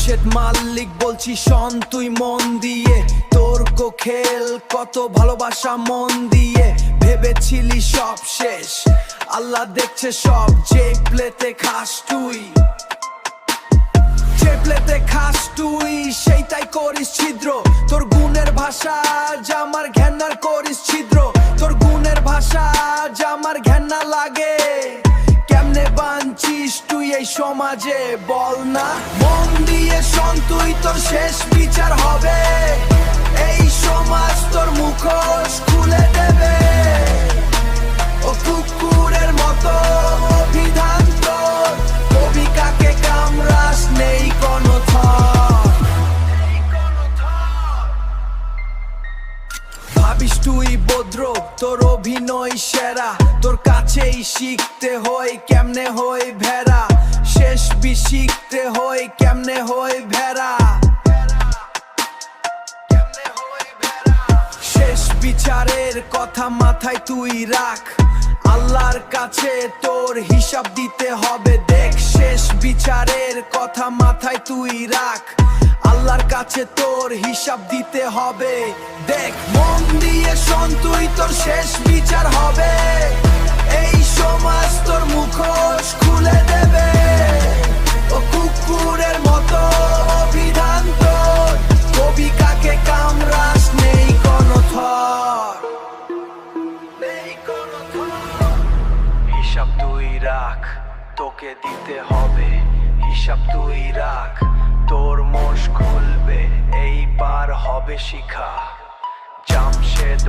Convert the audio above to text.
জামশেদ মাল্লিক বলছি শোন তুই মন দিয়ে, তোর খেল কত ভালোবাসা মন দিয়ে। ভেবেছিলি সব শেষ, আল্লাহ দেখছে সব। যে প্লেতে খাস তুই, যে প্লেতে খাস তুই সেইটাই করিস ছিদ্র। তোর গুণের ভাষা জামার ঘেন্নার করিস ছিদ্র। তোর গুণের ভাষা জামার ঘেন্না লাগে। কেমনে বাঁচিস তুই এই সমাজে বল না? মন দিয়ে শোন তুই, তোর শেষ বিচার হবে। এই সমাজ তোর মুখোশ খুলে দেবে। ও কুকুরের মতো অভিধান তোর, কবি কাকে কামড়াস নেই কোনো থর। ভাবিস তুই ভদ্র, তোর অভিনয় সেরা। তোর কাছেই শিখতে হয় কেমনে হয় ভেড়া। শেষ শিখতে হয় কেমনে হয় ভেড়া। শেষ বিচারের কথা মাথায় তুই রাখ, আল্লাহর কাছে তোর হিসাব দিতে হবে। দেখ শেষ বিচারের কথা মাথায় তুই রাখ, আল্লাহর কাছে তোর হিসাব দিতে হবে। দেখ মন দিয়ে শোন তুই, তোর শেষ বিচার হবে। এই সমাজ তোর মুখোশ খুলে দেবে। ও কুকুরের মতো অভিধান তোর, কবি কাকে কামড়াস নেই কোনো থর। হিসাব তুই রাখ, তোকে দিতে হবে। হিসাব তুই রাখ, তোর মোষ খুলবে। এইবার হবে শিখা। জামশেদ